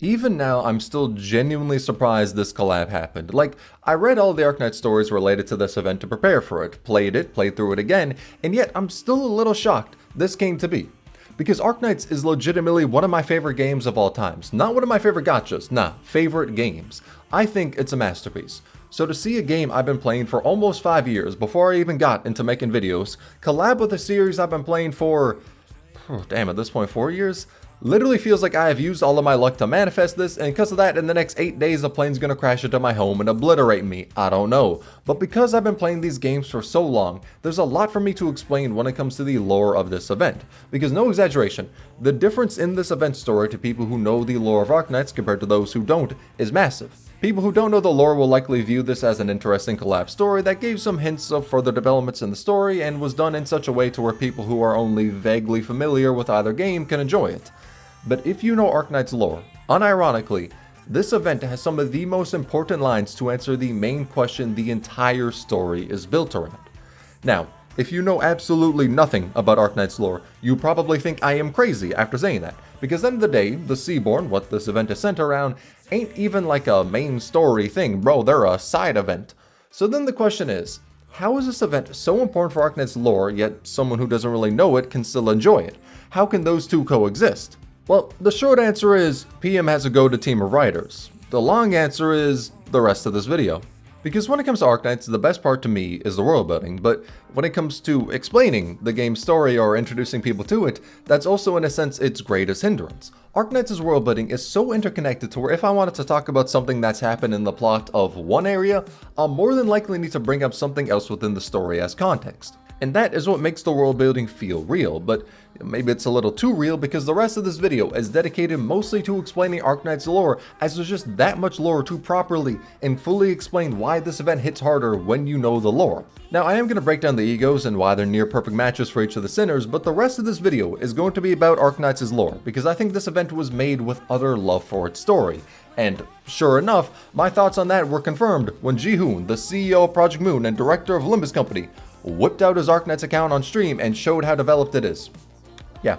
Even now, I'm still genuinely surprised this collab happened. Like, I read all the Arknights stories related to this event to prepare for it, played through it again, and yet I'm still a little shocked this came to be. Because Arknights is legitimately one of my favorite games of all times. Not one of my favorite gachas, nah, favorite games. I think it's a masterpiece. So to see a game I've been playing for almost 5 years before I even got into making videos, collab with a series I've been playing for, damn, at this point 4 years? Literally feels like I have used all of my luck to manifest this, and because of that, in the next 8 days a plane's gonna crash into my home and obliterate me. I don't know. But because I've been playing these games for so long, there's a lot for me to explain when it comes to the lore of this event. Because no exaggeration, the difference in this event story to people who know the lore of Arknights compared to those who don't is massive. People who don't know the lore will likely view this as an interesting collab story that gave some hints of further developments in the story and was done in such a way to where people who are only vaguely familiar with either game can enjoy it. But if you know Arknights lore, unironically, this event has some of the most important lines to answer the main question the entire story is built around. Now, if you know absolutely nothing about Arknights lore, you probably think I am crazy after saying that, because at the end of the day, the Seaborn, what this event is centered around, ain't even like a main story thing, bro, they're a side event. So then the question is, how is this event so important for Arknights lore, yet someone who doesn't really know it can still enjoy it? How can those two coexist? Well, the short answer is PM has a go-to team of writers. The long answer is the rest of this video. Because when it comes to Arknights, the best part to me is the world building, but when it comes to explaining the game's story or introducing people to it, that's also in a sense its greatest hindrance. Arknights' world building is so interconnected to where if I wanted to talk about something that's happened in the plot of one area, I'll more than likely need to bring up something else within the story as context. And that is what makes the world building feel real, but maybe it's a little too real because the rest of this video is dedicated mostly to explaining Arknights lore, as there's just that much lore to properly and fully explain why this event hits harder when you know the lore. Now I am going to break down the egos and why they're near perfect matches for each of the sinners, but the rest of this video is going to be about Arknights' lore, because I think this event was made with utter love for its story. And sure enough, my thoughts on that were confirmed when Jihoon, the CEO of Project Moon and director of Limbus Company, whipped out his Arknights account on stream and showed how developed it is. Yeah,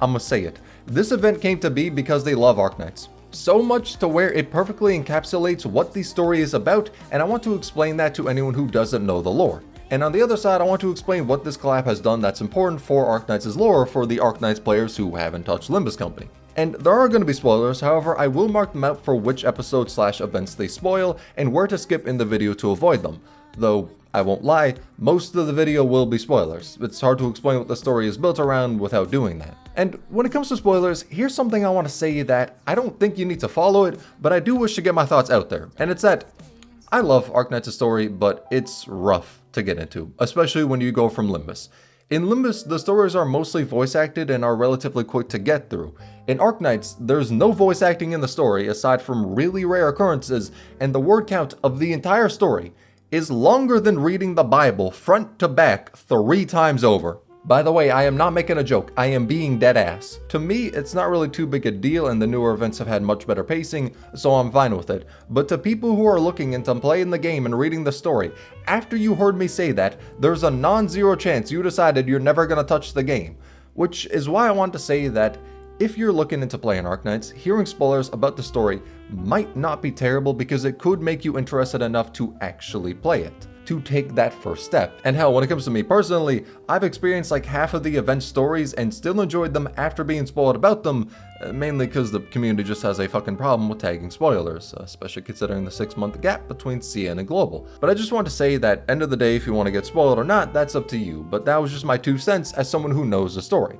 I'ma say it. This event came to be because they love Arknights. So much to where it perfectly encapsulates what the story is about, and I want to explain that to anyone who doesn't know the lore. And on the other side, I want to explain what this collab has done that's important for Arknights' lore for the Arknights players who haven't touched Limbus Company. And there are going to be spoilers, however, I will mark them out for which episodes/events they spoil and where to skip in the video to avoid them. Though, I won't lie, most of the video will be spoilers. It's hard to explain what the story is built around without doing that. And when it comes to spoilers, here's something I want to say that I don't think you need to follow it, but I do wish to get my thoughts out there. And it's that I love Arknights' story, but it's rough to get into, especially when you go from Limbus. In Limbus, the stories are mostly voice acted and are relatively quick to get through. In Arknights, there's no voice acting in the story aside from really rare occurrences, and the word count of the entire story is longer than reading the Bible front to back 3 times over. By the way, I am not making a joke, I am being dead ass. To me, it's not really too big a deal and the newer events have had much better pacing, so I'm fine with it. But to people who are looking into playing the game and reading the story, after you heard me say that, there's a non-zero chance you decided you're never gonna touch the game. Which is why I want to say that if you're looking into playing Arknights, hearing spoilers about the story might not be terrible because it could make you interested enough to actually play it, to take that first step. And hell, when it comes to me personally, I've experienced like half of the event stories and still enjoyed them after being spoiled about them, mainly because the community just has a fucking problem with tagging spoilers, especially considering the 6-month gap between CN and Global. But I just want to say that end of the day, if you want to get spoiled or not, that's up to you, but that was just my 2 cents as someone who knows the story.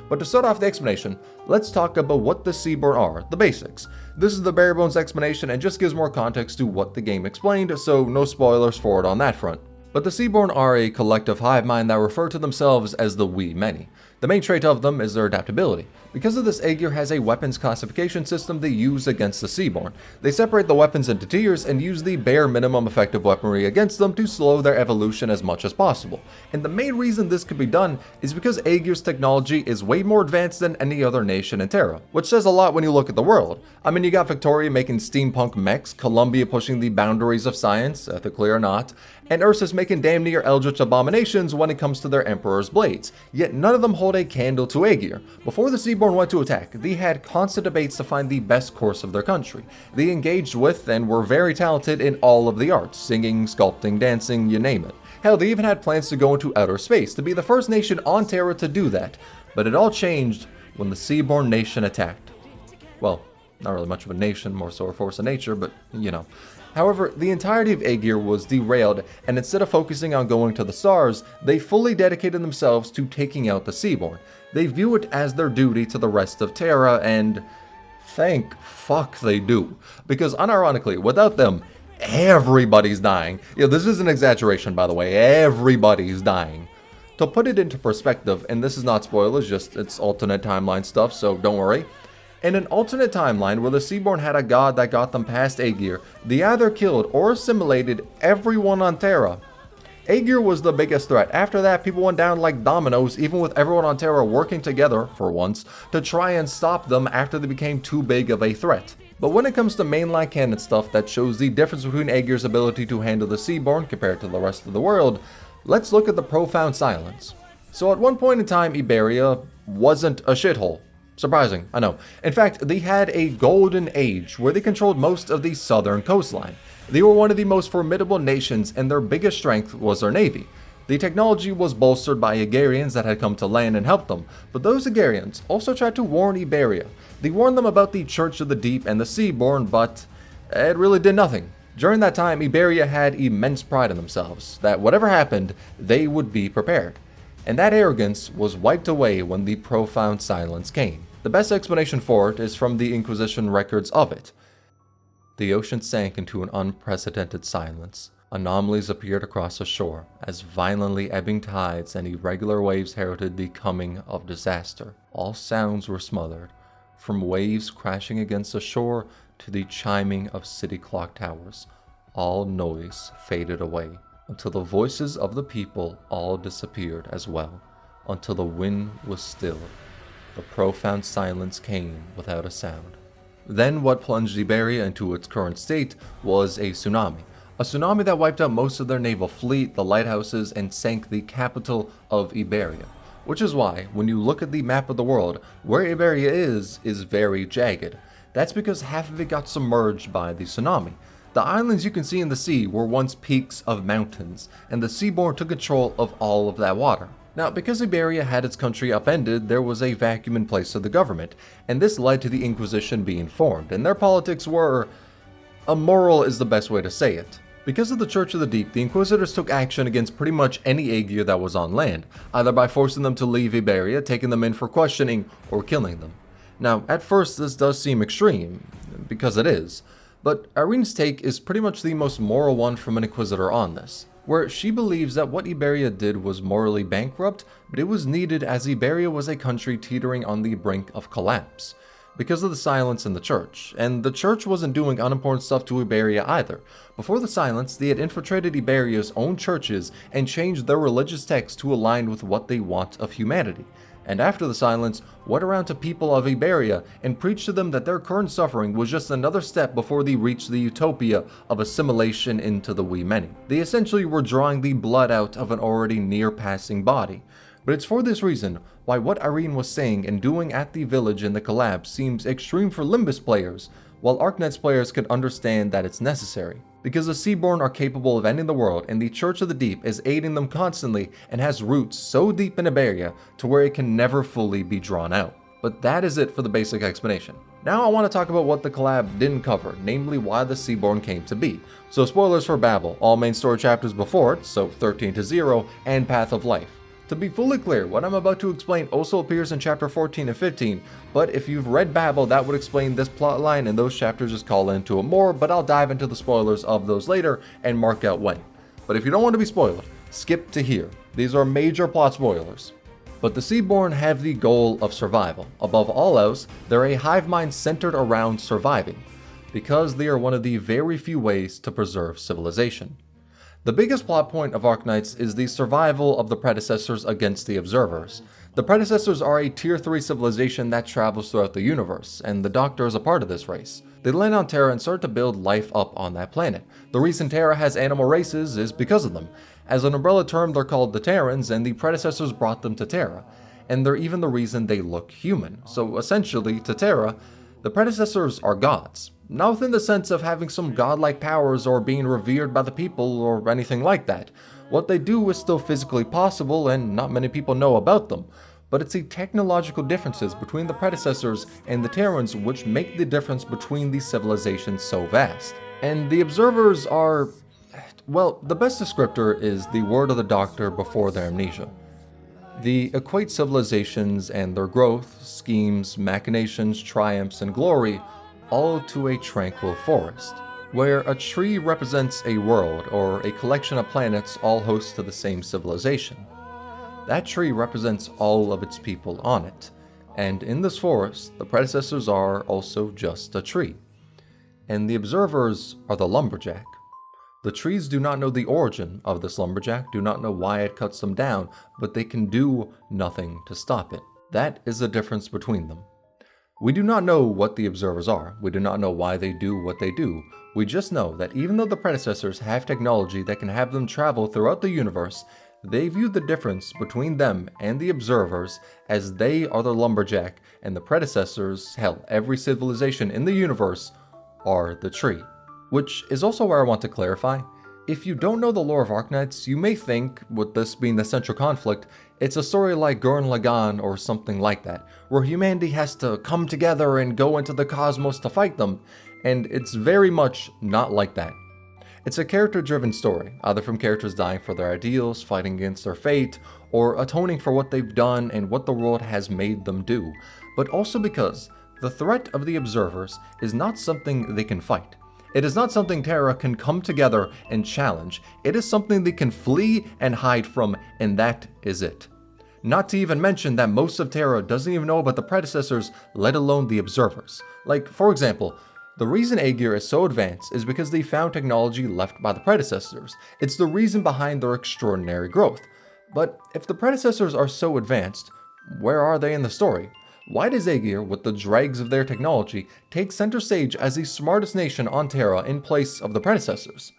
But to start off the explanation, let's talk about what the Seaborn are, the basics. This is the bare bones explanation and just gives more context to what the game explained, so no spoilers for it on that front. But the Seaborn are a collective hive mind that refer to themselves as the We Many. The main trait of them is their adaptability. Because of this, Aegir has a weapons classification system they use against the Seaborn. They separate the weapons into tiers and use the bare minimum effective weaponry against them to slow their evolution as much as possible. And the main reason this could be done is because Aegir's technology is way more advanced than any other nation in Terra, which says a lot when you look at the world. I mean, you got Victoria making steampunk mechs, Columbia pushing the boundaries of science, ethically or not, and Ursus making damn near eldritch abominations when it comes to their Emperor's blades, yet none of them hold hold a candle to Aegir. Before the Seaborn went to attack, they had constant debates to find the best course of their country. They engaged with and were very talented in all of the arts, singing, sculpting, dancing, you name it. Hell, they even had plans to go into outer space, to be the first nation on Terra to do that. But it all changed when the Seaborn nation attacked. Well, not really much of a nation, more so a force of nature, but you know. However, the entirety of Aegir was derailed, and instead of focusing on going to the stars, they fully dedicated themselves to taking out the Seaborn. They view it as their duty to the rest of Terra, and thank fuck they do. Because unironically, without them, everybody's dying. Yeah, this is an exaggeration, by the way. Everybody's dying. To put it into perspective, and this is not spoilers, just it's alternate timeline stuff, so don't worry. In an alternate timeline where the Seaborn had a god that got them past Aegir, they either killed or assimilated everyone on Terra. Aegir was the biggest threat. After that, people went down like dominoes, even with everyone on Terra working together, for once, to try and stop them after they became too big of a threat. But when it comes to mainline canon stuff that shows the difference between Aegir's ability to handle the Seaborn compared to the rest of the world, let's look at the Profound Silence. So at one point in time, Iberia wasn't a shithole. Surprising, I know. In fact, they had a golden age where they controlled most of the southern coastline. They were one of the most formidable nations, and their biggest strength was their navy. The technology was bolstered by Aegirians that had come to land and helped them, but those Aegirians also tried to warn Iberia. They warned them about the Church of the Deep and the Seaborn, but it really did nothing. During that time, Iberia had immense pride in themselves, that whatever happened, they would be prepared. And that arrogance was wiped away when the Profound Silence came. The best explanation for it is from the Inquisition records of it. The ocean sank into an unprecedented silence. Anomalies appeared across the shore, as violently ebbing tides and irregular waves heralded the coming of disaster. All sounds were smothered, from waves crashing against the shore to the chiming of city clock towers. All noise faded away, until the voices of the people all disappeared as well, until the wind was stilled. The profound silence came without a sound. Then what plunged Iberia into its current state was a tsunami. A tsunami that wiped out most of their naval fleet, the lighthouses, and sank the capital of Iberia. Which is why, when you look at the map of the world, where Iberia is very jagged. That's because half of it got submerged by the tsunami. The islands you can see in the sea were once peaks of mountains, and the Seaborn took control of all of that water. Now, because Iberia had its country upended, there was a vacuum in place of the government, and this led to the Inquisition being formed, and their politics were... immoral is the best way to say it. Because of the Church of the Deep, the Inquisitors took action against pretty much any Aegir that was on land, either by forcing them to leave Iberia, taking them in for questioning, or killing them. Now, at first this does seem extreme, because it is, but Irene's take is pretty much the most moral one from an Inquisitor on this, where she believes that what Iberia did was morally bankrupt, but it was needed as Iberia was a country teetering on the brink of collapse, because of the silence in the church, and the church wasn't doing unimportant stuff to Iberia either. Before the silence, they had infiltrated Iberia's own churches and changed their religious texts to align with what they want of humanity. And after the silence, went around to people of Iberia and preached to them that their current suffering was just another step before they reached the utopia of assimilation into the we many. They essentially were drawing the blood out of an already near passing body. But it's for this reason why what Irene was saying and doing at the village in the Collab seems extreme for Limbus players, while Arknights players could understand that it's necessary. Because the Seaborn are capable of ending the world, and the Church of the Deep is aiding them constantly and has roots so deep in Iberia to where it can never fully be drawn out. But that is it for the basic explanation. Now I want to talk about what the collab didn't cover, namely why the Seaborn came to be. So spoilers for Babel, all main story chapters before it, so 13 to 0, and Path of Life. To be fully clear, what I'm about to explain also appears in chapter 14 and 15, but if you've read Babel, that would explain this plotline, and those chapters just call into it more, but I'll dive into the spoilers of those later and mark out when. But if you don't want to be spoiled, skip to here. These are major plot spoilers. But the Seaborn have the goal of survival. Above all else, they're a hive mind centered around surviving, because they are one of the very few ways to preserve civilization. The biggest plot point of Arknights is the survival of the predecessors against the observers. The predecessors are a tier 3 civilization that travels throughout the universe, and the Doctor is a part of this race. They land on Terra and start to build life up on that planet. The reason Terra has animal races is because of them. As an umbrella term, they're called the Terrans, and the predecessors brought them to Terra. and they're even the reason they look human. So essentially, to Terra, the predecessors are gods. Not within the sense of having some godlike powers or being revered by the people or anything like that. What they do is still physically possible and not many people know about them. But it's the technological differences between the predecessors and the Terrans which make the difference between these civilizations so vast. And the observers are, well, the best descriptor is the word of the doctor before their amnesia. They equate civilizations and their growth, schemes, machinations, triumphs, and glory all to a tranquil forest, where a tree represents a world or a collection of planets all host to the same civilization. That tree represents all of its people on it, and in this forest, the predecessors are also just a tree. And the observers are the lumberjack. The trees do not know the origin of this lumberjack, do not know why it cuts them down, but they can do nothing to stop it. That is the difference between them. We do not know what the observers are, we do not know why they do what they do, we just know that even though the predecessors have technology that can have them travel throughout the universe, they view the difference between them and the observers as they are the lumberjack and the predecessors, hell, every civilization in the universe, are the tree. Which is also where I want to clarify. If you don't know the lore of Arknights, you may think, with this being the central conflict, it's a story like Gurren Lagann or something like that, where humanity has to come together and go into the cosmos to fight them, and it's very much not like that. It's a character-driven story, either from characters dying for their ideals, fighting against their fate, or atoning for what they've done and what the world has made them do, but also because the threat of the observers is not something they can fight. It is not something Terra can come together and challenge. It is something they can flee and hide from, and that is it. Not to even mention that most of Terra doesn't even know about the predecessors, let alone the observers. Like, for example, the reason Aegir is so advanced is because they found technology left by the predecessors. It's the reason behind their extraordinary growth. But if the predecessors are so advanced, where are they in the story? Why does Aegir, with the dregs of their technology, take center stage as the smartest nation on Terra in place of the predecessors?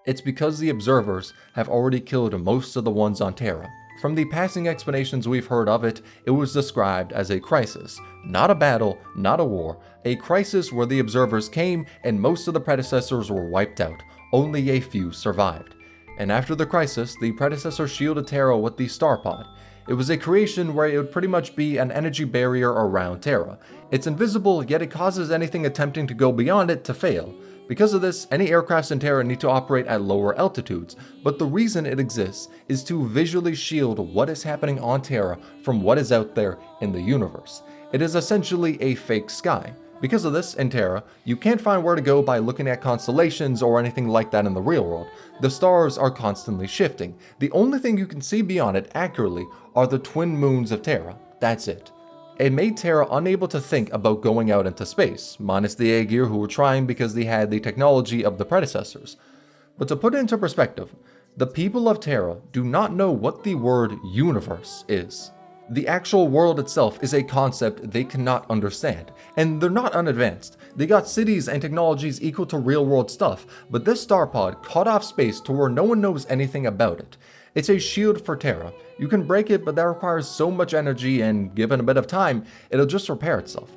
It's because the observers have already killed most of the ones on Terra. From the passing explanations we've heard of it, it was described as a crisis. Not a battle, not a war, a crisis where the observers came and most of the predecessors were wiped out. Only a few survived. And after the crisis, the predecessor shielded Terra with the Star Pod. It was a creation where it would pretty much be an energy barrier around Terra. It's invisible, yet it causes anything attempting to go beyond it to fail. Because of this, any aircrafts in Terra need to operate at lower altitudes, but the reason it exists is to visually shield what is happening on Terra from what is out there in the universe. It is essentially a fake sky. Because of this, in Terra, you can't find where to go by looking at constellations or anything like that in the real world. The stars are constantly shifting. The only thing you can see beyond it accurately are the twin moons of Terra. That's it. It made Terra unable to think about going out into space, minus the Aegir who were trying because they had the technology of the predecessors. But to put it into perspective, the people of Terra do not know what the word universe is. The actual world itself is a concept they cannot understand, and they're not unadvanced. They got cities and technologies equal to real-world stuff, but this star pod cut off space to where no one knows anything about it. It's a shield for Terra. You can break it, but that requires so much energy, and given a bit of time, it'll just repair itself.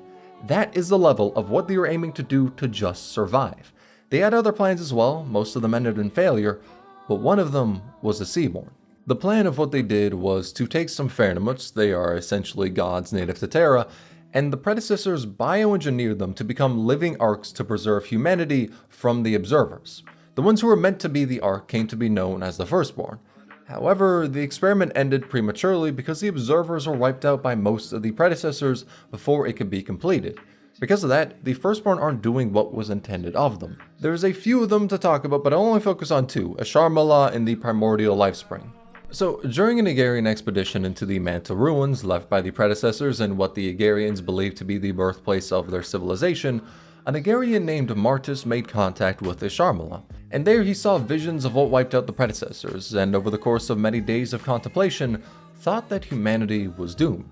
That is the level of what they were aiming to do to just survive. They had other plans as well, most of them ended in failure, but one of them was a Seaborn. The plan of what they did was to take some Fairnamuts, they are essentially gods native to Terra, and the predecessors bioengineered them to become living arcs to preserve humanity from the observers. The ones who were meant to be the ark came to be known as the Firstborn. However, the experiment ended prematurely because the observers were wiped out by most of the predecessors before it could be completed. Because of that, the Firstborn aren't doing what was intended of them. There's a few of them to talk about, but I'll only focus on two, Asharmala and the Primordial Lifespring. So, during an Aegarian expedition into the Manta ruins left by the predecessors and what the Aegarians believed to be the birthplace of their civilization, an Aegarian named Martis made contact with Asharmala, and there he saw visions of what wiped out the predecessors, and over the course of many days of contemplation, thought that humanity was doomed.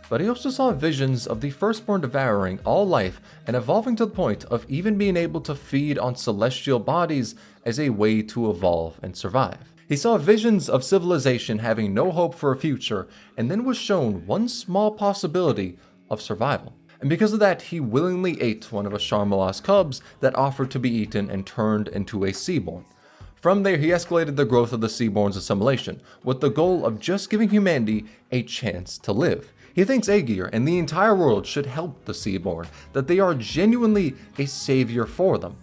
But he also saw visions of the Firstborn devouring all life and evolving to the point of even being able to feed on celestial bodies as a way to evolve and survive. He saw visions of civilization having no hope for a future, and then was shown one small possibility of survival. And because of that, he willingly ate one of Asharmalah's cubs that offered to be eaten and turned into a Seaborn. From there, he escalated the growth of the Seaborn's assimilation, with the goal of just giving humanity a chance to live. He thinks Aegir and the entire world should help the Seaborn, that they are genuinely a savior for them.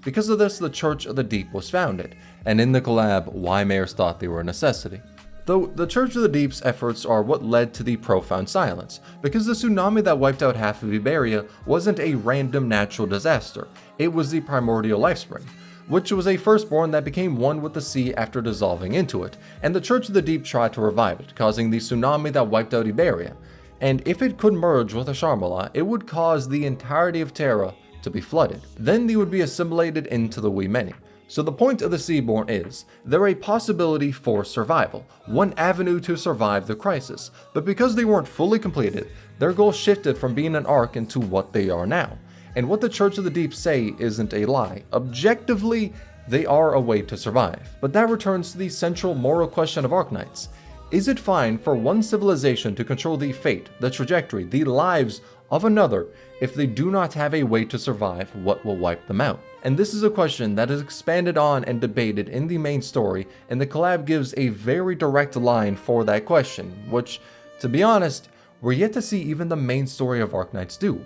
Because of this, the Church of the Deep was founded, and in the collab, Wymares thought they were a necessity. Though the Church of the Deep's efforts are what led to the profound silence, because the tsunami that wiped out half of Iberia wasn't a random natural disaster, it was the primordial lifespring, which was a firstborn that became one with the sea after dissolving into it, and the Church of the Deep tried to revive it, causing the tsunami that wiped out Iberia. And if it could merge with Asharmalah, it would cause the entirety of Terra to be flooded. Then they would be assimilated into the Wee Many. So the point of the Seaborn is, they're a possibility for survival, one avenue to survive the crisis, but because they weren't fully completed, their goal shifted from being an arc into what they are now. And what the Church of the Deep say isn't a lie. Objectively, they are a way to survive. But that returns to the central moral question of Arknights. Is it fine for one civilization to control the fate, the trajectory, the lives of another if they do not have a way to survive what will wipe them out? And this is a question that is expanded on and debated in the main story, and the collab gives a very direct line for that question, which, to be honest, we're yet to see even the main story of Arknights do.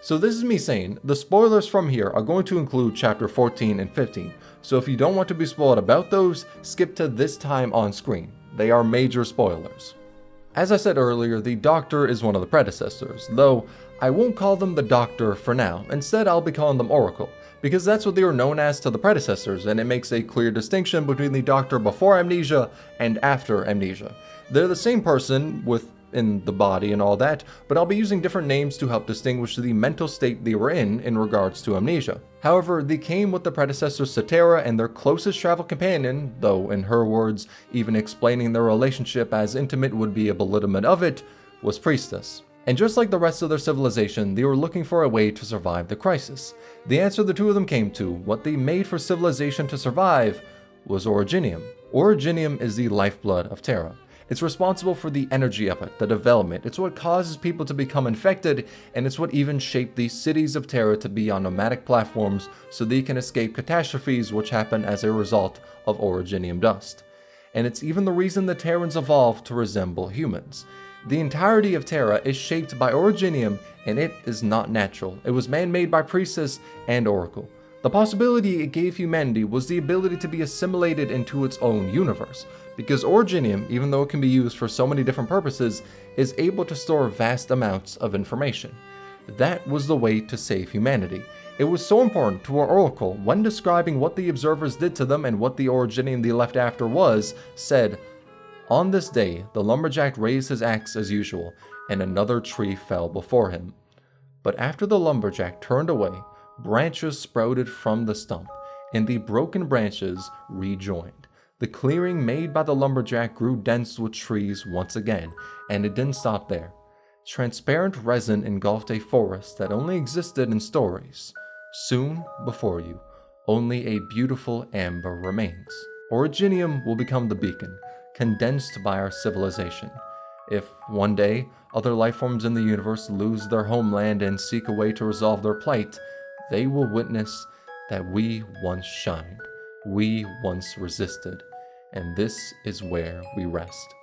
So this is me saying, the spoilers from here are going to include chapter 14 and 15, so if you don't want to be spoiled about those, skip to this time on screen. They are major spoilers. As I said earlier, the Doctor is one of the predecessors, though I won't call them the Doctor for now. Instead, I'll be calling them Oracle, because that's what they were known as to the predecessors, and it makes a clear distinction between the Doctor before amnesia and after amnesia. They're the same person within the body and all that, but I'll be using different names to help distinguish the mental state they were in regards to amnesia. However, they came with the predecessors to Terra, and their closest travel companion, though in her words, even explaining their relationship as intimate would be a belittlement of it, was Priestess. And just like the rest of their civilization, they were looking for a way to survive the crisis. The answer the two of them came to, what they made for civilization to survive, was Originium. Originium is the lifeblood of Terra. It's responsible for the energy of it, the development. It's what causes people to become infected, and it's what even shaped the cities of Terra to be on nomadic platforms so they can escape catastrophes which happen as a result of Originium dust. And it's even the reason the Terrans evolved to resemble humans. The entirety of Terra is shaped by Originium, and it is not natural. It was man-made by Priestess and Oracle. The possibility it gave humanity was the ability to be assimilated into its own universe, because Originium, even though it can be used for so many different purposes, is able to store vast amounts of information. That was the way to save humanity. It was so important to our Oracle, when describing what the observers did to them and what the Originium they left after was, said, "On this day, the lumberjack raised his axe as usual, and another tree fell before him. But after the lumberjack turned away, branches sprouted from the stump, and the broken branches rejoined. The clearing made by the lumberjack grew dense with trees once again, and it didn't stop there. Transparent resin engulfed a forest that only existed in stories. Soon, before you, only a beautiful amber remains. Originium will become the beacon, condensed by our civilization. If, one day, other lifeforms in the universe lose their homeland and seek a way to resolve their plight, they will witness that we once shined, we once resisted, and this is where we rest.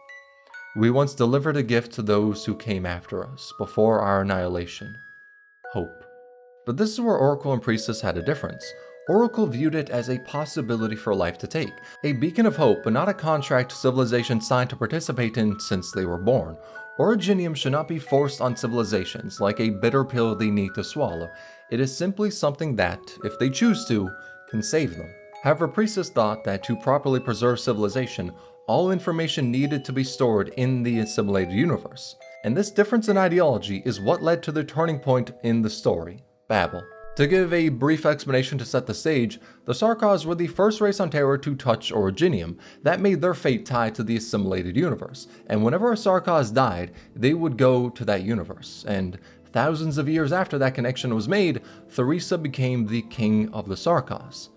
We once delivered a gift to those who came after us, before our annihilation. Hope." But this is where Oracle and Priestess had a difference. Oracle viewed it as a possibility for life to take, a beacon of hope, but not a contract civilization signed to participate in since they were born. Originium should not be forced on civilizations like a bitter pill they need to swallow. It is simply something that, if they choose to, can save them. However, Priestess thought that to properly preserve civilization, all information needed to be stored in the assimilated universe. And this difference in ideology is what led to the turning point in the story, Babel. To give a brief explanation to set the stage, the Sarkaz were the first race on Terra to touch Originium. That made their fate tied to the assimilated universe, and whenever a Sarkaz died, they would go to that universe. And thousands of years after that connection was made, Theresa became the king of the Sarkaz.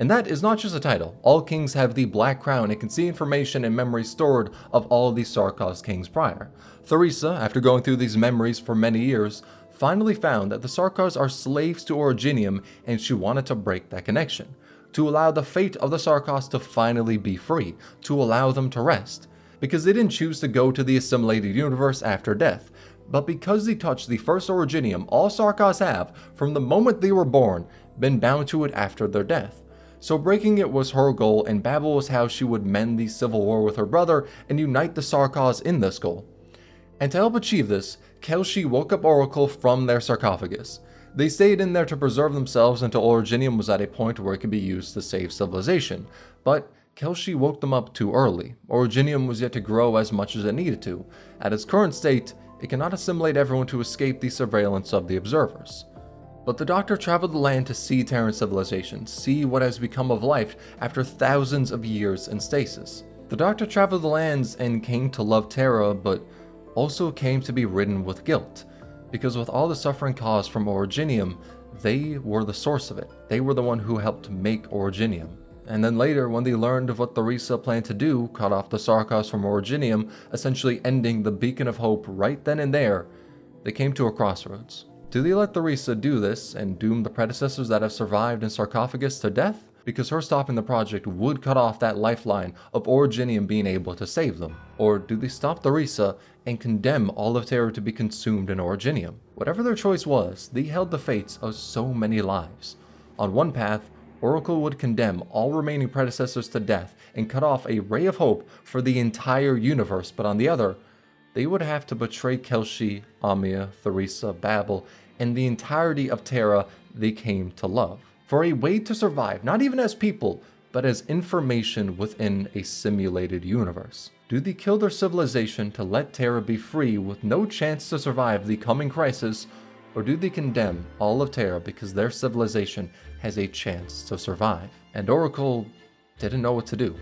And that is not just a title. All kings have the Black Crown and can see information and memories stored of all the Sarkos kings prior. Theresa, after going through these memories for many years, finally found that the Sarkos are slaves to Originium, and she wanted to break that connection, to allow the fate of the Sarkos to finally be free, to allow them to rest, because they didn't choose to go to the assimilated universe after death, but because they touched the first Originium all Sarkos have, from the moment they were born, been bound to it after their death. So breaking it was her goal, and Babel was how she would mend the civil war with her brother and unite the Sarkos in this goal. And to help achieve this, Kelshi woke up Oracle from their sarcophagus. They stayed in there to preserve themselves until Originium was at a point where it could be used to save civilization, but Kelshi woke them up too early. Originium was yet to grow as much as it needed to. At its current state, it cannot assimilate everyone to escape the surveillance of the observers. But the Doctor traveled the land to see Terran civilization, see what has become of life after thousands of years in stasis. The Doctor traveled the lands and came to love Terra, but also came to be ridden with guilt, because with all the suffering caused from Originium, they were the source of it. They were the one who helped make Originium. And then later, when they learned of what Theresa planned to do, cut off the Sarkos from Originium, essentially ending the beacon of hope right then and there, they came to a crossroads. Do they let Theresa do this and doom the predecessors that have survived in sarcophagus to death? Because her stopping the project would cut off that lifeline of Originium being able to save them. Or do they stop Theresa and condemn all of Terra to be consumed in Originium? Whatever their choice was, they held the fates of so many lives. On one path, Oracle would condemn all remaining predecessors to death and cut off a ray of hope for the entire universe, but on the other, they would have to betray Kelshi, Amia, Theresa, Babel, and the entirety of Terra they came to love, for a way to survive, not even as people, but as information within a simulated universe. Do they kill their civilization to let Terra be free with no chance to survive the coming crisis, or do they condemn all of Terra because their civilization has a chance to survive? And Oracle didn't know what to do.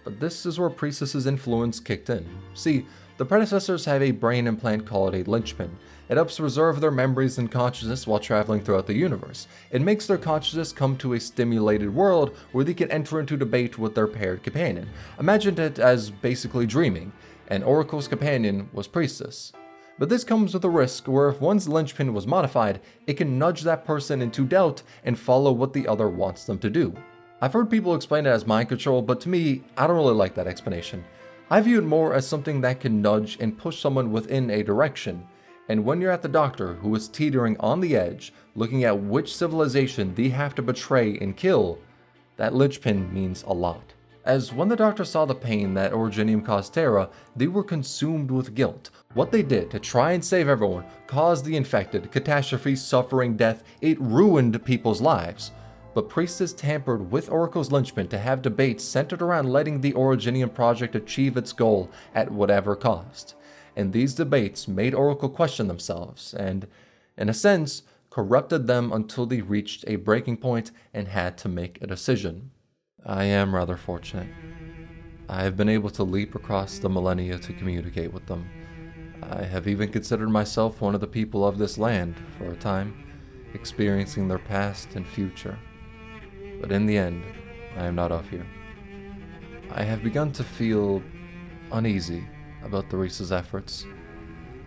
But this is where Priestess's influence kicked in. See, the predecessors have a brain implant called a linchpin. It helps preserve their memories and consciousness while traveling throughout the universe. It makes their consciousness come to a stimulated world where they can enter into debate with their paired companion. Imagine it as basically dreaming, and Oracle's companion was Priestess. But this comes with a risk where if one's linchpin was modified, it can nudge that person into doubt and follow what the other wants them to do. I've heard people explain it as mind control, but to me, I don't really like that explanation. I view it more as something that can nudge and push someone within a direction. And when you're at the Doctor, who is teetering on the edge, looking at which civilization they have to betray and kill, that linchpin means a lot. As when the Doctor saw the pain that Originium caused Terra, they were consumed with guilt. What they did to try and save everyone caused the infected, catastrophe, suffering, death. It ruined people's lives. But Priestess tampered with Oracle's linchpin to have debates centered around letting the Originium project achieve its goal at whatever cost. And these debates made Oracle question themselves and, in a sense, corrupted them until they reached a breaking point and had to make a decision. I am rather fortunate. I have been able to leap across the millennia to communicate with them. I have even considered myself one of the people of this land for a time, experiencing their past and future. But in the end, I am not of here. I have begun to feel uneasy about Theresa's efforts.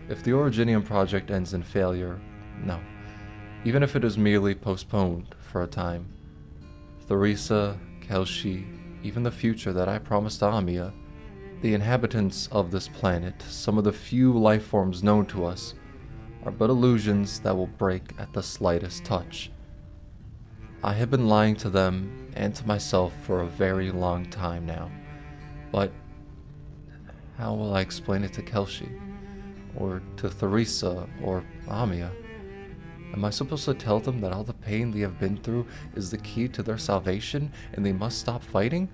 If the Originium project ends in failure, no. Even if it is merely postponed for a time, Theresa, Kelshi, even the future that I promised Amia, the inhabitants of this planet, some of the few life forms known to us, are but illusions that will break at the slightest touch. I have been lying to them and to myself for a very long time now, but how will I explain it to Kelshi, or to Theresa, or Amia? Am I supposed to tell them that all the pain they have been through is the key to their salvation and they must stop fighting?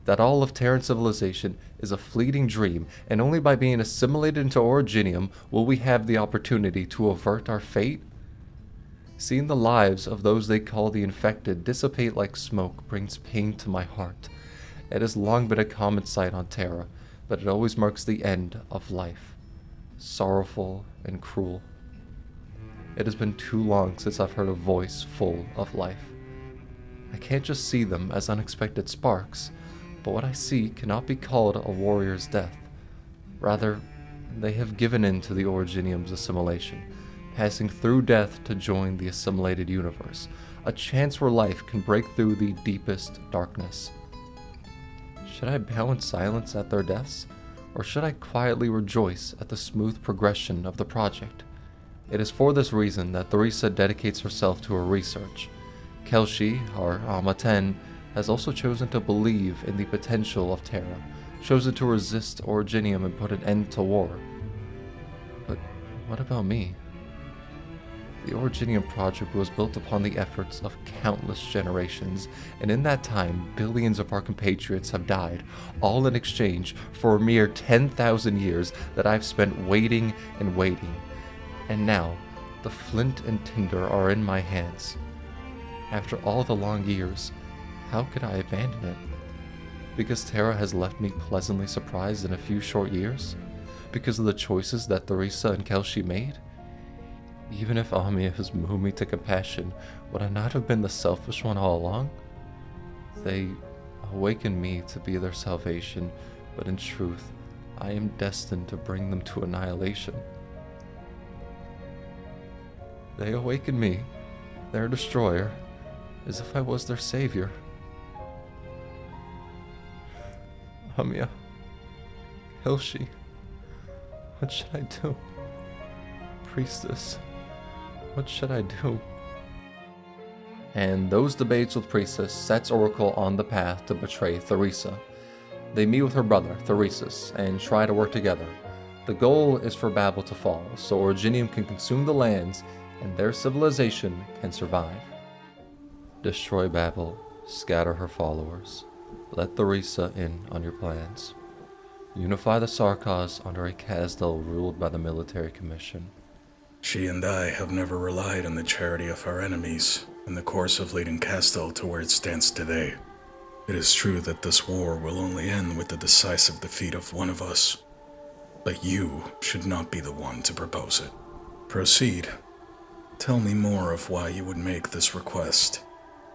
That all of Terran civilization is a fleeting dream, and only by being assimilated into Originium will we have the opportunity to avert our fate? Seeing the lives of those they call the infected dissipate like smoke brings pain to my heart. It has long been a common sight on Terra, but it always marks the end of life. Sorrowful and cruel. It has been too long since I've heard a voice full of life. I can't just see them as unexpected sparks, but what I see cannot be called a warrior's death. Rather, they have given in to the Originium's assimilation, passing through death to join the assimilated universe, a chance where life can break through the deepest darkness. Should I bow in silence at their deaths, or should I quietly rejoice at the smooth progression of the project? It is for this reason that Theresa dedicates herself to her research. Kelshi, our Amaten, has also chosen to believe in the potential of Terra, chosen to resist Originium and put an end to war. But what about me? The Originium project was built upon the efforts of countless generations, and in that time, billions of our compatriots have died, all in exchange for a mere 10,000 years that I've spent waiting and waiting. And now, the flint and tinder are in my hands. After all the long years, how could I abandon it? Because Terra has left me pleasantly surprised in a few short years? Because of the choices that Theresa and Kelshi made? Even if Amia has moved me to compassion, would I not have been the selfish one all along? They awakened me to be their salvation, but in truth, I am destined to bring them to annihilation. They awakened me, their destroyer, as if I was their savior. Amia, Kelshi, what should I do? Priestess, what should I do? And those debates with Priestess sets Oracle on the path to betray Theresa. They meet with her brother, Theresis, and try to work together. The goal is for Babel to fall, so Originium can consume the lands and their civilization can survive. Destroy Babel, scatter her followers. Let Theresa in on your plans. Unify the Sarkaz under a Kazdel ruled by the Military Commission. She and I have never relied on the charity of our enemies in the course of leading Kazdel to where it stands today. It is true that this war will only end with the decisive defeat of one of us, but you should not be the one to propose it. Proceed. Tell me more of why you would make this request,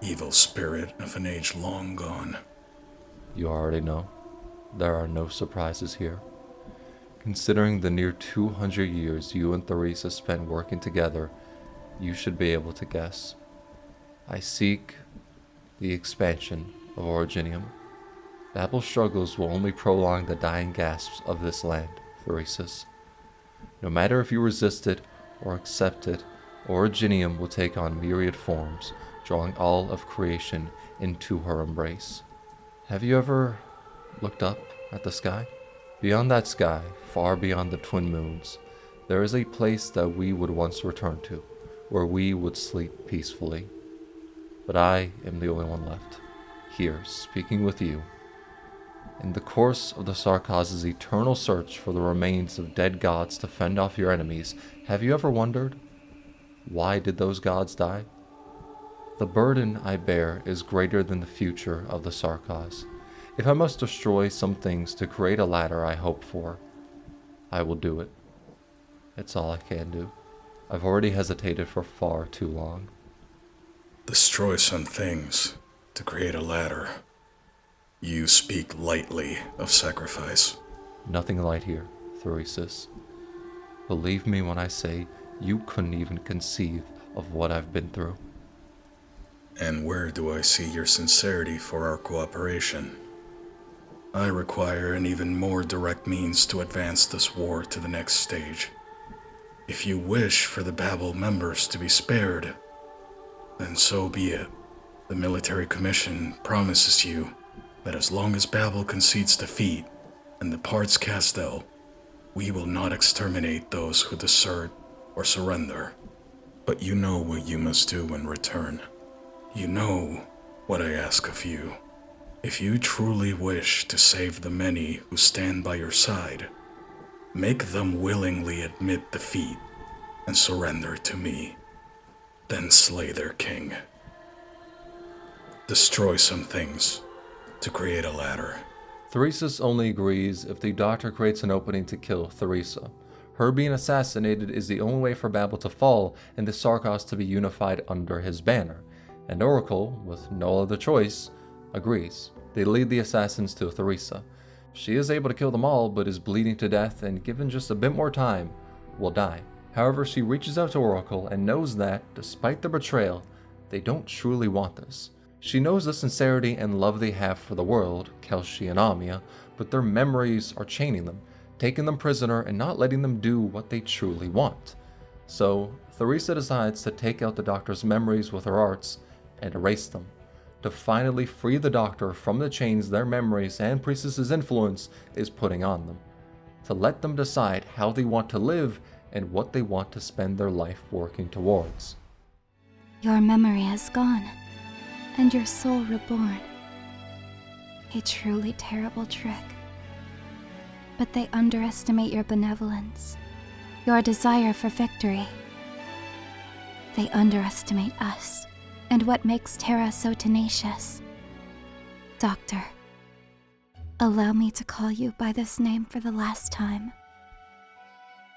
evil spirit of an age long gone. You already know. There are no surprises here. Considering the near 200 years you and Theresa spent working together, you should be able to guess. I seek the expansion of Originium. Babel's struggles will only prolong the dying gasps of this land, Theresis. No matter if you resist it or accept it, Originium will take on myriad forms, drawing all of creation into her embrace. Have you ever looked up at the sky? Beyond that sky, far beyond the twin moons, there is a place that we would once return to, where we would sleep peacefully. But I am the only one left, here, speaking with you. In the course of the Sarkaz's eternal search for the remains of dead gods to fend off your enemies, have you ever wondered, why did those gods die? The burden I bear is greater than the future of the Sarkaz. If I must destroy some things to create a ladder I hope for, I will do it. It's all I can do. I've already hesitated for far too long. Destroy some things to create a ladder. You speak lightly of sacrifice. Nothing light here, Theresis. Believe me when I say you couldn't even conceive of what I've been through. And where do I see your sincerity for our cooperation? I require an even more direct means to advance this war to the next stage. If you wish for the Babel members to be spared, then so be it. The Military Commission promises you that as long as Babel concedes defeat and departs Kazdel, we will not exterminate those who desert or surrender. But you know what you must do in return. You know what I ask of you. If you truly wish to save the many who stand by your side, make them willingly admit defeat and surrender to me. Then slay their king. Destroy some things to create a ladder. Theresis only agrees if the Doctor creates an opening to kill Theresa. Her being assassinated is the only way for Babel to fall and the Sarkaz to be unified under his banner. And Oracle, with no other choice, agrees. They lead the assassins to Theresa. She is able to kill them all, but is bleeding to death and given just a bit more time, will die. However, she reaches out to Oracle and knows that, despite the betrayal, they don't truly want this. She knows the sincerity and love they have for the world, Kelshi and Amia, but their memories are chaining them, taking them prisoner and not letting them do what they truly want. So, Theresa decides to take out the Doctor's memories with her arts and erase them, to finally free the Doctor from the chains their memories and Priestess's influence is putting on them, to let them decide how they want to live and what they want to spend their life working towards. Your memory is gone, and your soul reborn. A truly terrible trick. But they underestimate your benevolence, your desire for victory. They underestimate us, and what makes Terra so tenacious. Doctor, allow me to call you by this name for the last time.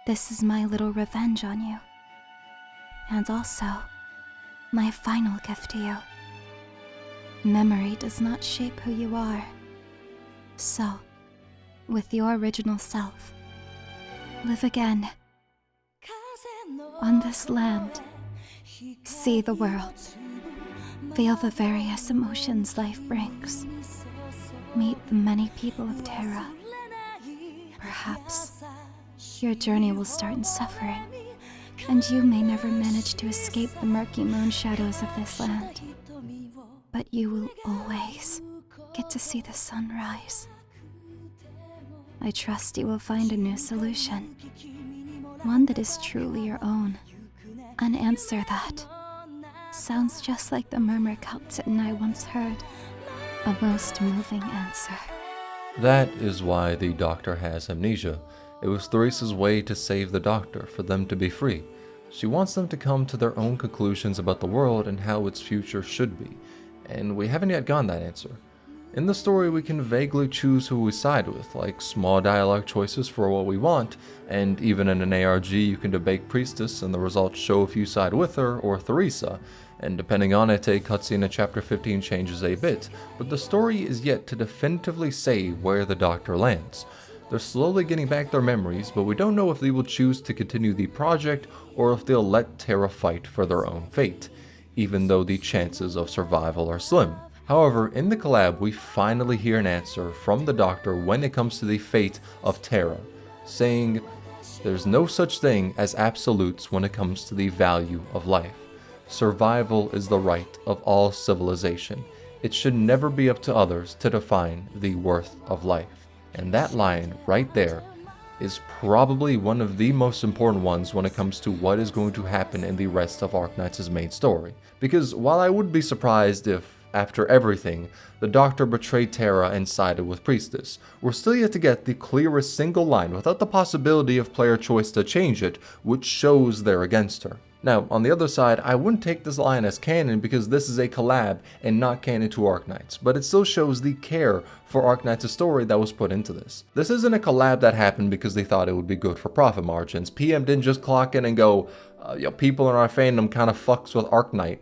This is my little revenge on you. And also, my final gift to you. Memory does not shape who you are. So, with your original self, live again. On this land, see the world. Feel the various emotions life brings. Meet the many people of Terra. Perhaps your journey will start in suffering, and you may never manage to escape the murky moon shadows of this land. But you will always get to see the sun rise. I trust you will find a new solution, one that is truly your own. An answer that sounds just like the murmur Kaltzit and I once heard. A most moving answer. That is why the Doctor has amnesia. It was Theresa's way to save the Doctor, for them to be free. She wants them to come to their own conclusions about the world and how its future should be, and we haven't yet gotten that answer. In the story, we can vaguely choose who we side with, like small dialogue choices for what we want, and even in an ARG you can debate Priestess and the results show if you side with her or Theresa, and depending on it, a cutscene in Chapter 15 changes a bit, but the story is yet to definitively say where the Doctor lands. They're slowly getting back their memories, but we don't know if they will choose to continue the project or if they'll let Terra fight for their own fate, even though the chances of survival are slim. However, in the collab, we finally hear an answer from the Doctor when it comes to the fate of Terra, saying, "There's no such thing as absolutes when it comes to the value of life. Survival is the right of all civilization. It should never be up to others to define the worth of life." And that line right there is probably one of the most important ones when it comes to what is going to happen in the rest of Arknights' main story. Because while I would be surprised if, after everything, the Doctor betrayed Terra and sided with Priestess, we're still yet to get the clearest single line without the possibility of player choice to change it, which shows they're against her. Now, on the other side, I wouldn't take this line as canon because this is a collab and not canon to Arknights, but it still shows the care for Arknights' story that was put into this. This isn't a collab that happened because they thought it would be good for profit margins. PM didn't just clock in and go, people in our fandom kind of fucks with Arknight.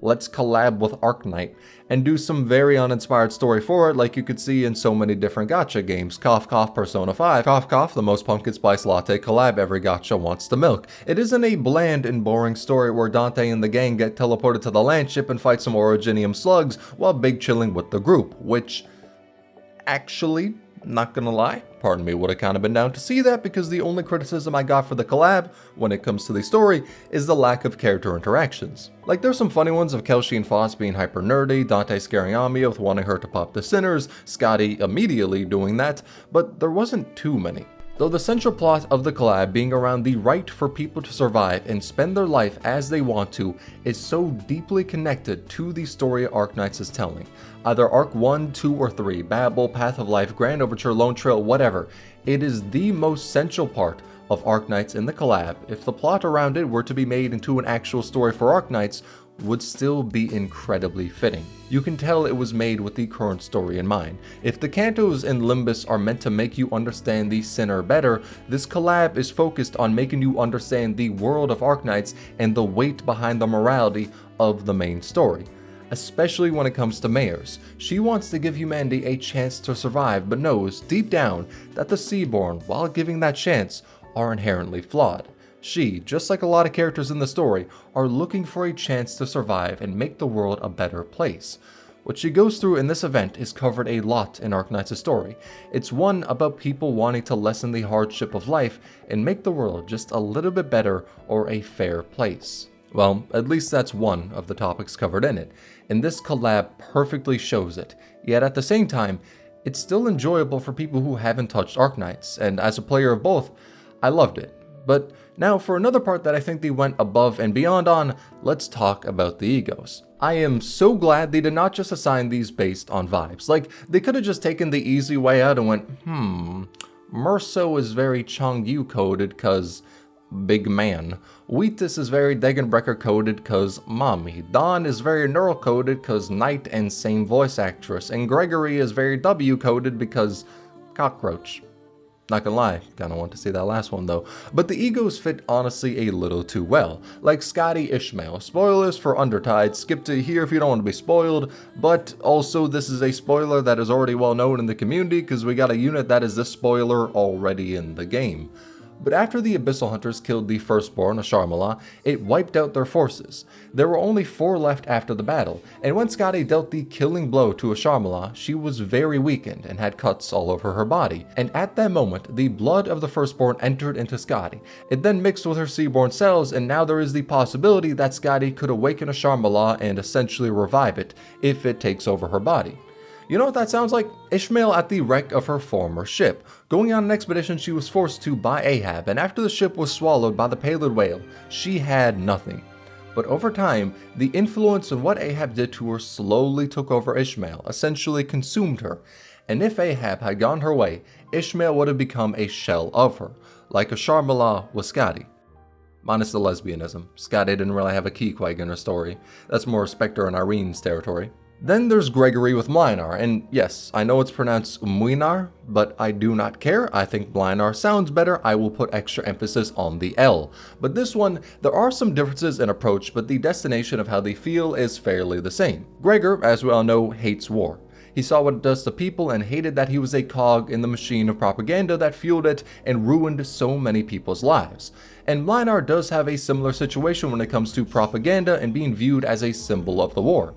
Let's collab with Arknight and do some very uninspired story for it, like you could see in so many different gacha games. Cough cough Persona 5, cough cough the most pumpkin spice latte collab every gacha wants to milk. It isn't a bland and boring story where Dante and the gang get teleported to the land ship and fight some Originium slugs while big chilling with the group, which actually, not gonna lie, pardon me, would have kind of been down to see that, because the only criticism I got for the collab, when it comes to the story, is the lack of character interactions. Like, there's some funny ones of Kelshi and Foss being hyper nerdy, Dante scaring Amia with wanting her to pop the sinners, Scotty immediately doing that, but there wasn't too many. Though the central plot of the collab being around the right for people to survive and spend their life as they want to is so deeply connected to the story Arknights is telling. Either Arc 1, 2, or 3, Babel, Path of Life, Grand Overture, Lone Trail, whatever, it is the most central part of Arknights in the collab. If the plot around it were to be made into an actual story for Arknights, would still be incredibly fitting. You can tell it was made with the current story in mind. If the cantos in Limbus are meant to make you understand the sinner better, this collab is focused on making you understand the world of Arknights and the weight behind the morality of the main story. especially when it comes to mayors. She wants to give humanity a chance to survive, but knows deep down that the Seaborn, while giving that chance, are inherently flawed. She, just like a lot of characters in the story, are looking for a chance to survive and make the world a better place. What she goes through in this event is covered a lot in Arknights' story. It's one about people wanting to lessen the hardship of life and make the world just a little bit better or a fair place. Well, at least that's one of the topics covered in it, and this collab perfectly shows it. Yet at the same time, it's still enjoyable for people who haven't touched Arknights, and as a player of both, I loved it. But now for another part that I think they went above and beyond on, let's talk about the egos. I am so glad they did not just assign these based on vibes. Like, they could have just taken the easy way out and went, Merso is very Changyu coded cause big man. Wheatus is very Degenbrecher coded cause mommy. Dawn is very neural coded cause knight and same voice actress. And Gregory is very W coded because cockroach. Not gonna lie, kinda want to see that last one though. But the egos fit honestly a little too well. Like Scotty Ishmael. Spoilers for Undertide, skip to here if you don't want to be spoiled, but also this is a spoiler that is already well known in the community because we got a unit that is this spoiler already in the game. But after the Abyssal Hunters killed the Firstborn, Asharmala, it wiped out their forces. There were only 4 left after the battle, and when Skadi dealt the killing blow to Asharmala, she was very weakened and had cuts all over her body. And at that moment, the blood of the Firstborn entered into Skadi. It then mixed with her Seaborn cells, and now there is the possibility that Skadi could awaken Asharmala and essentially revive it, if it takes over her body. You know what that sounds like? Ishmael at the wreck of her former ship. Going on an expedition she was forced to by Ahab, and after the ship was swallowed by the Palid Whale, she had nothing. But over time, the influence of what Ahab did to her slowly took over Ishmael, essentially consumed her. And if Ahab had gone her way, Ishmael would have become a shell of her, like Asharmala was Skadi. Minus the lesbianism. Skadi didn't really have a key quag in her story. That's more Spectre and Irene's territory. Then there's Gregory with Mlynar, and yes, I know it's pronounced Mwynar, but I do not care. I think Mlynar sounds better. I will put extra emphasis on the L. But this one, there are some differences in approach, but the destination of how they feel is fairly the same. Gregor, as we all know, hates war. He saw what it does to people and hated that he was a cog in the machine of propaganda that fueled it and ruined so many people's lives. And Mlynar does have a similar situation when it comes to propaganda and being viewed as a symbol of the war.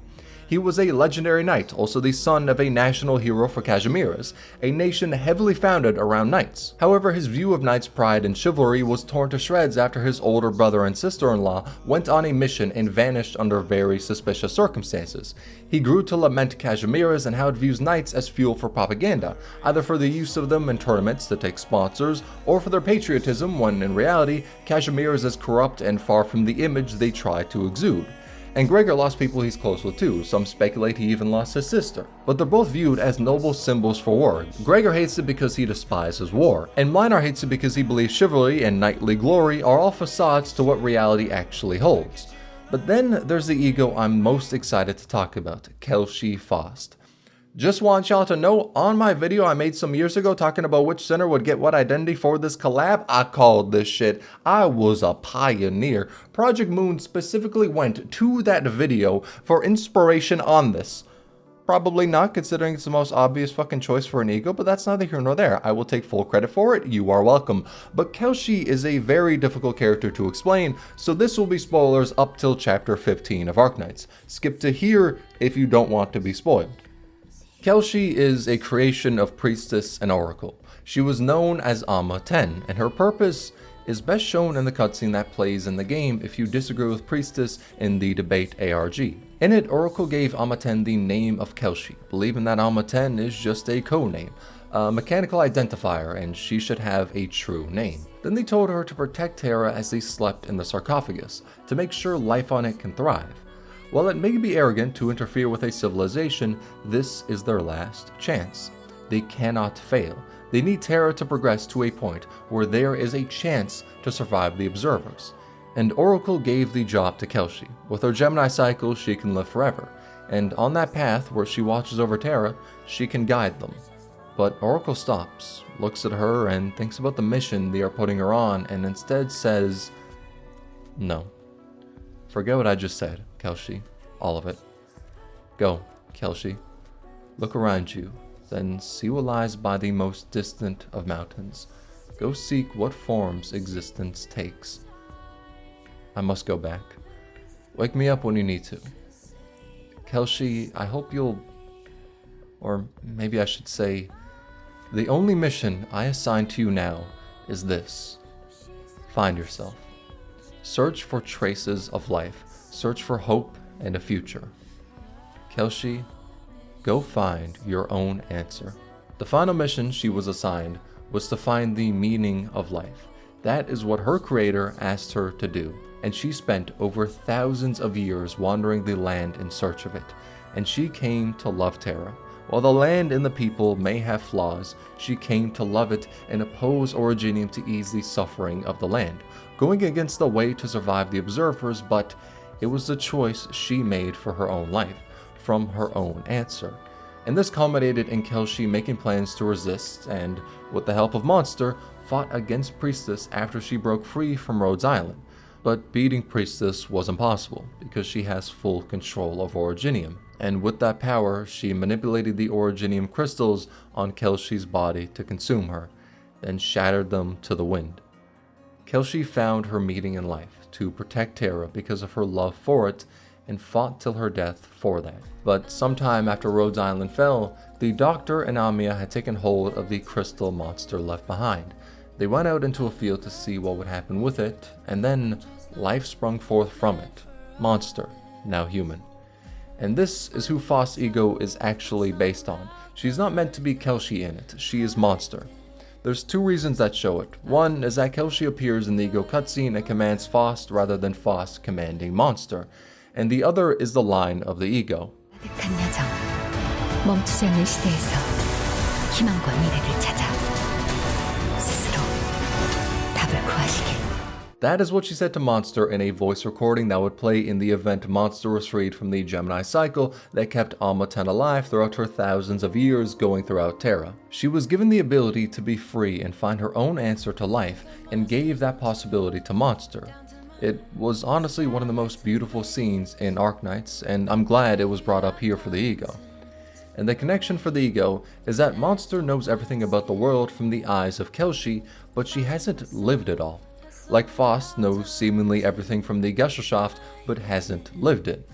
He was a legendary knight, also the son of a national hero for Cashmeres, a nation heavily founded around knights. However, his view of knights' pride and chivalry was torn to shreds after his older brother and sister-in-law went on a mission and vanished under very suspicious circumstances. He grew to lament Cashmeres and how it views knights as fuel for propaganda, either for the use of them in tournaments to take sponsors, or for their patriotism when in reality, Cashmeres is corrupt and far from the image they try to exude. And Gregor lost people he's close with too, some speculate he even lost his sister. But they're both viewed as noble symbols for war. Gregor hates it because he despises war, and Mlynar hates it because he believes chivalry and knightly glory are all facades to what reality actually holds. But then there's the ego I'm most excited to talk about, Kelshi Faust. Just want y'all to know, on my video I made some years ago talking about which center would get what identity for this collab, I called this shit. I was a pioneer. Project Moon specifically went to that video for inspiration on this. Probably not, considering it's the most obvious fucking choice for an ego, but that's neither here nor there. I will take full credit for it, you are welcome. But Kelshi is a very difficult character to explain, so this will be spoilers up till chapter 15 of Arknights. Skip to here if you don't want to be spoiled. Kelshi is a creation of Priestess and Oracle. She was known as Amma 10, and her purpose is best shown in the cutscene that plays in the game if you disagree with Priestess in the debate ARG. In it, Oracle gave Amma 10 the name of Kelshi, believing that Amma 10 is just a codename, a mechanical identifier, and she should have a true name. Then they told her to protect Terra as they slept in the sarcophagus, to make sure life on it can thrive. While it may be arrogant to interfere with a civilization, this is their last chance. They cannot fail. They need Terra to progress to a point where there is a chance to survive the observers. And Oracle gave the job to Kelshi. With her Gemini cycle, she can live forever. And on that path where she watches over Terra, she can guide them. But Oracle stops, looks at her, and thinks about the mission they are putting her on, and instead says, "No. Forget what I just said, Kelshi. All of it. Go, Kelshi. Look around you, then see what lies by the most distant of mountains. Go seek what forms existence takes. I must go back. Wake me up when you need to. Kelshi, I hope you'll... Or maybe I should say, the only mission I assign to you now is this. Find yourself. Search for traces of life. Search for hope and a future. Kelshi, go find your own answer. The final mission she was assigned was to find the meaning of life. That is what her creator asked her to do, and she spent over thousands of years wandering the land in search of it, and she came to love Terra. While the land and the people may have flaws, she came to love it and oppose Originium to ease the suffering of the land, going against the way to survive the observers, but it was the choice she made for her own life, from her own answer. And this culminated in Kelshi making plans to resist and, with the help of Monster, fought against Priestess after she broke free from Rhodes Island. But beating Priestess was impossible, because she has full control of Originium. And with that power, she manipulated the Originium crystals on Kelshi's body to consume her, then shattered them to the wind. Kelshi found her meaning in life, to protect Terra because of her love for it, and fought till her death for that. But sometime after Rhodes Island fell, the Doctor and Amia had taken hold of the crystal Monster left behind. They went out into a field to see what would happen with it, and then life sprung forth from it. Monster, now human. And this is who Phost's ego is actually based on. She's not meant to be Kelshi in it, she is Monster. There's two reasons that show it. One is that Kelshi appears in the ego cutscene and commands Phost rather than Phost commanding Monster. And the other is the line of the ego. 멈추지 않는 시대에서 희망과 미래를 찾아 스스로 답을 구하시길. That is what she said to Monster in a voice recording that would play in the event Monster was freed from the Gemini cycle that kept Alma 10 alive throughout her thousands of years going throughout Terra. She was given the ability to be free and find her own answer to life, and gave that possibility to Monster. It was honestly one of the most beautiful scenes in Arknights, and I'm glad it was brought up here for the ego. And the connection for the ego is that Monster knows everything about the world from the eyes of Kelshi, but she hasn't lived it all. Like Phost knows seemingly everything from the Gesellschaft, but hasn't lived it.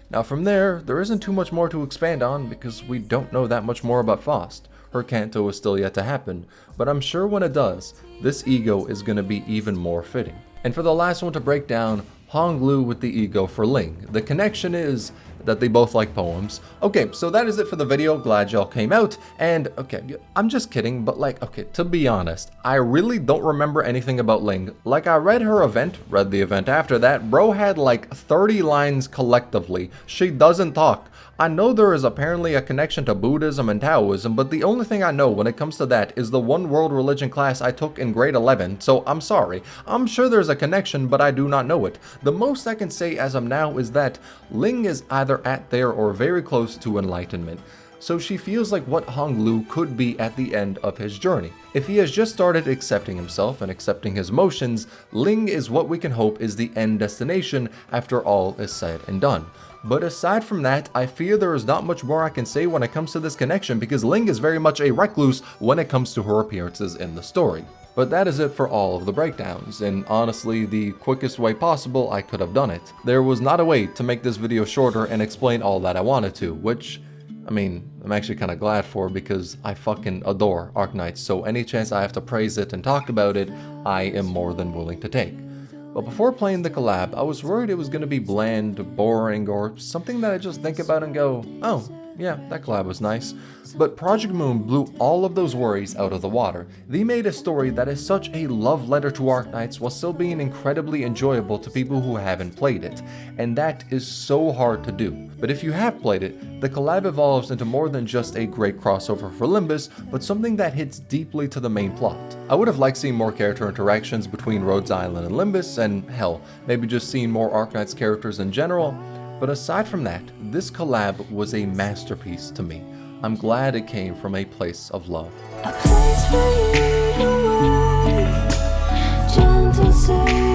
Now from there isn't too much more to expand on because we don't know that much more about Phost. Her canto is still yet to happen, but I'm sure when it does, this ego is going to be even more fitting. And for the last one to break down, Honglu with the ego for Ling. The connection is that they both like poems. Okay, so that is it for the video. Glad y'all came out. And okay, I'm just kidding, but like, okay, to be honest, I really don't remember anything about Ling. Like, I read her event, read the event after that. Bro had like 30 lines collectively. She doesn't talk. I know there is apparently a connection to Buddhism and Taoism, but the only thing I know when it comes to that is the one world religion class I took in grade 11, so I'm sorry. I'm sure there's a connection, but I do not know it. The most I can say as of now is that Ling is either at there or very close to enlightenment, so she feels like what Honglu could be at the end of his journey. If he has just started accepting himself and accepting his emotions, Ling is what we can hope is the end destination after all is said and done. But aside from that, I fear there is not much more I can say when it comes to this connection because Ling is very much a recluse when it comes to her appearances in the story. But that is it for all of the breakdowns, and honestly the quickest way possible I could have done it. There was not a way to make this video shorter and explain all that I wanted to, which, I mean, I'm actually kind of glad for because I fucking adore Arknights, so any chance I have to praise it and talk about it, I am more than willing to take. But before playing the collab, I was worried it was going to be bland, boring, or something that I just think about and go, oh, yeah, that collab was nice. But Project Moon blew all of those worries out of the water. They made a story that is such a love letter to Arknights while still being incredibly enjoyable to people who haven't played it, and that is so hard to do. But if you have played it, the collab evolves into more than just a great crossover for Limbus, but something that hits deeply to the main plot. I would have liked seeing more character interactions between Rhodes Island and Limbus, and hell, maybe just seeing more Arknights characters in general. But aside from that, this collab was a masterpiece to me. I'm glad it came from a place of love. A place for you to work, gentle say